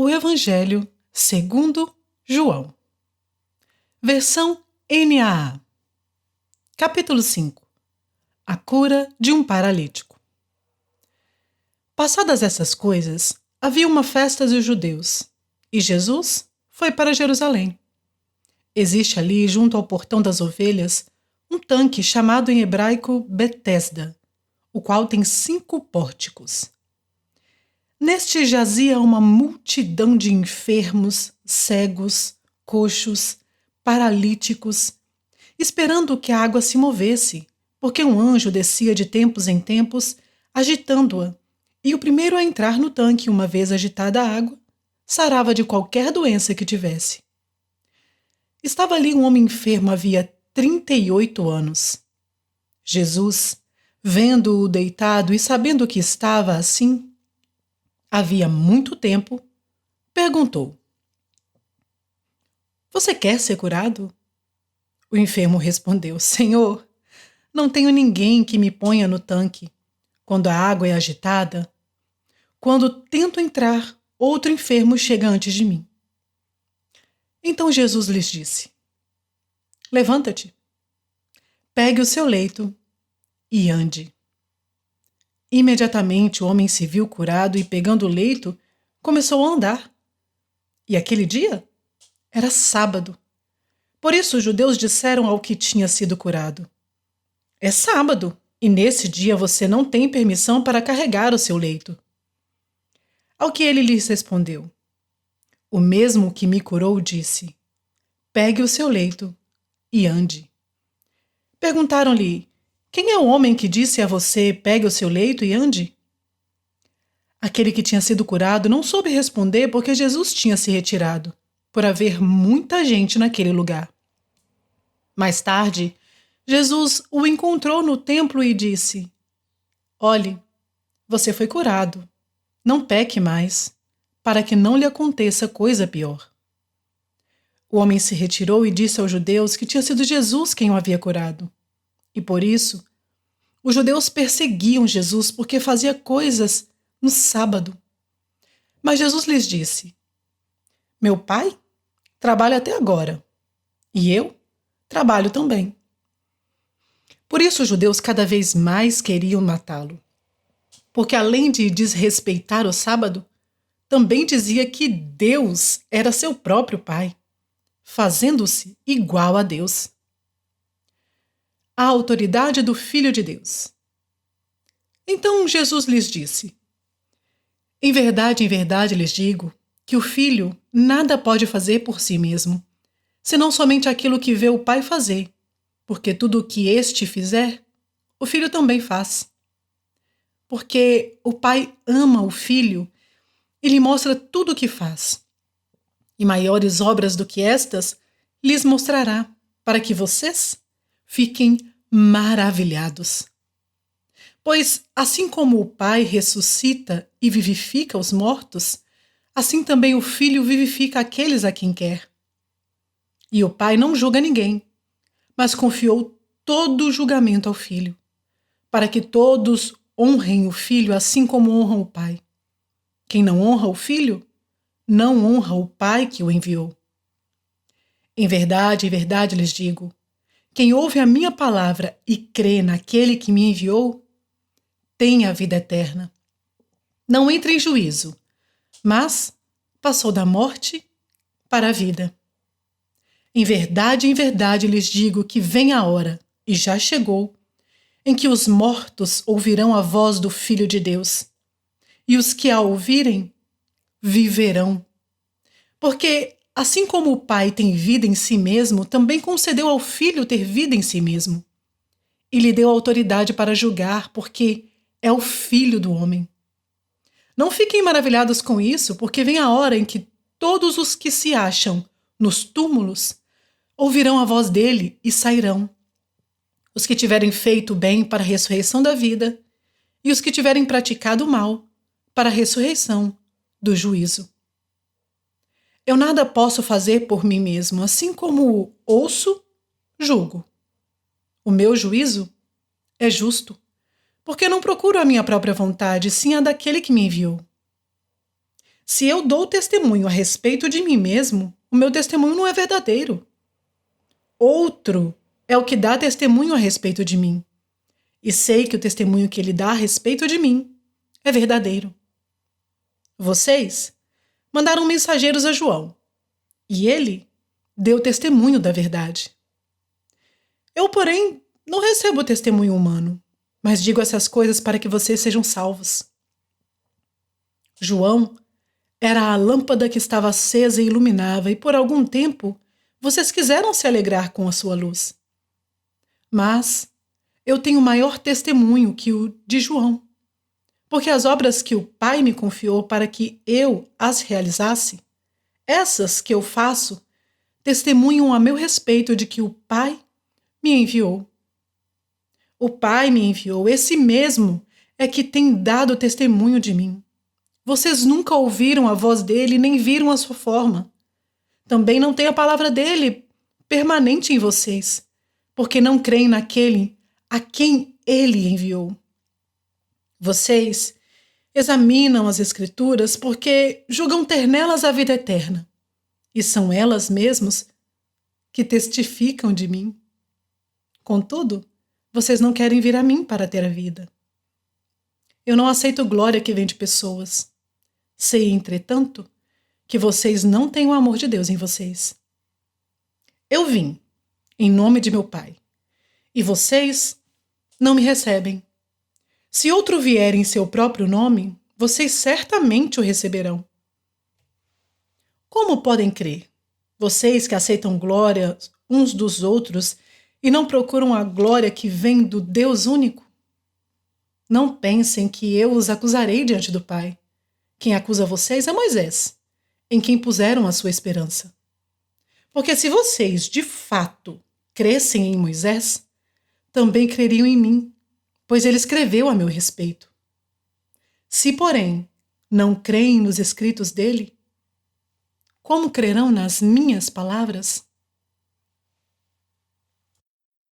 O Evangelho segundo João. Versão NAA. Capítulo 5. A cura de um paralítico. Passadas essas coisas, havia uma festa dos judeus, e Jesus foi para Jerusalém. Existe ali, junto ao portão das ovelhas, um tanque chamado em hebraico Betesda, o qual tem 5 pórticos. Neste jazia uma multidão de enfermos, cegos, coxos, paralíticos, esperando que a água se movesse, porque um anjo descia de tempos em tempos, agitando-a, e o primeiro a entrar no tanque, uma vez agitada a água, sarava de qualquer doença que tivesse. Estava ali um homem enfermo havia 38 anos. Jesus, vendo-o deitado e sabendo que estava assim, havia muito tempo, perguntou: "Você quer ser curado?" O enfermo respondeu: "Senhor, não tenho ninguém que me ponha no tanque quando a água é agitada. Quando tento entrar, outro enfermo chega antes de mim." Então Jesus lhes disse: "Levanta-te, pegue o seu leito e ande." Imediatamente o homem se viu curado e, pegando o leito, começou a andar. E aquele dia era sábado. Por isso os judeus disseram ao que tinha sido curado: "É sábado, e nesse dia você não tem permissão para carregar o seu leito." Ao que ele lhes respondeu: "O mesmo que me curou disse: pegue o seu leito e ande." Perguntaram-lhe: "Quem é o homem que disse a você: pegue o seu leito e ande?" Aquele que tinha sido curado não soube responder porque Jesus tinha se retirado, por haver muita gente naquele lugar. Mais tarde, Jesus o encontrou no templo e disse: "Olhe, você foi curado. Não peque mais, para que não lhe aconteça coisa pior." O homem se retirou e disse aos judeus que tinha sido Jesus quem o havia curado. E por isso, os judeus perseguiam Jesus porque fazia coisas no sábado. Mas Jesus lhes disse: "Meu Pai trabalha até agora, e eu trabalho também." Por isso os judeus cada vez mais queriam matá-lo, porque além de desrespeitar o sábado, também dizia que Deus era seu próprio Pai, fazendo-se igual a Deus. A autoridade do Filho de Deus. Então Jesus lhes disse: em verdade lhes digo que o Filho nada pode fazer por si mesmo, senão somente aquilo que vê o Pai fazer, porque tudo o que este fizer, o Filho também faz. Porque o Pai ama o Filho e lhe mostra tudo o que faz. E maiores obras do que estas lhes mostrará, para que vocês fiquem maravilhados. Pois, assim como o Pai ressuscita e vivifica os mortos, assim também o Filho vivifica aqueles a quem quer. E o Pai não julga ninguém, mas confiou todo o julgamento ao Filho, para que todos honrem o Filho assim como honram o Pai. Quem não honra o Filho, não honra o Pai que o enviou. Em verdade lhes digo: quem ouve a minha palavra e crê naquele que me enviou, tem a vida eterna. Não entra em juízo, mas passou da morte para a vida. Em verdade lhes digo que vem a hora, e já chegou, em que os mortos ouvirão a voz do Filho de Deus, e os que a ouvirem viverão. Porque, assim como o Pai tem vida em si mesmo, também concedeu ao Filho ter vida em si mesmo. E lhe deu autoridade para julgar, porque é o Filho do homem. Não fiquem maravilhados com isso, porque vem a hora em que todos os que se acham nos túmulos ouvirão a voz dele e sairão. Os que tiverem feito o bem para a ressurreição da vida, e os que tiverem praticado o mal para a ressurreição do juízo. Eu nada posso fazer por mim mesmo, assim como ouço, julgo. O meu juízo é justo, porque não procuro a minha própria vontade, sim a daquele que me enviou. Se eu dou testemunho a respeito de mim mesmo, o meu testemunho não é verdadeiro. Outro é o que dá testemunho a respeito de mim. E sei que o testemunho que ele dá a respeito de mim é verdadeiro. Vocês mandaram mensageiros a João, e ele deu testemunho da verdade. Eu, porém, não recebo testemunho humano, mas digo essas coisas para que vocês sejam salvos. João era a lâmpada que estava acesa e iluminava, e por algum tempo vocês quiseram se alegrar com a sua luz. Mas eu tenho maior testemunho que o de João, porque as obras que o Pai me confiou para que eu as realizasse, essas que eu faço, testemunham a meu respeito de que o Pai me enviou. O Pai me enviou, esse mesmo é que tem dado testemunho de mim. Vocês nunca ouviram a voz dele, nem viram a sua forma. Também não tem a palavra dele permanente em vocês, porque não creem naquele a quem ele enviou. Vocês examinam as Escrituras porque julgam ter nelas a vida eterna, e são elas mesmas que testificam de mim. Contudo, vocês não querem vir a mim para ter a vida. Eu não aceito glória que vem de pessoas. Sei, entretanto, que vocês não têm o amor de Deus em vocês. Eu vim em nome de meu Pai, e vocês não me recebem. Se outro vier em seu próprio nome, vocês certamente o receberão. Como podem crer, vocês que aceitam glória uns dos outros e não procuram a glória que vem do Deus único? Não pensem que eu os acusarei diante do Pai. Quem acusa vocês é Moisés, em quem puseram a sua esperança. Porque se vocês, de fato, crescem em Moisés, também creriam em mim, pois ele escreveu a meu respeito. Se, porém, não creem nos escritos dele, como crerão nas minhas palavras?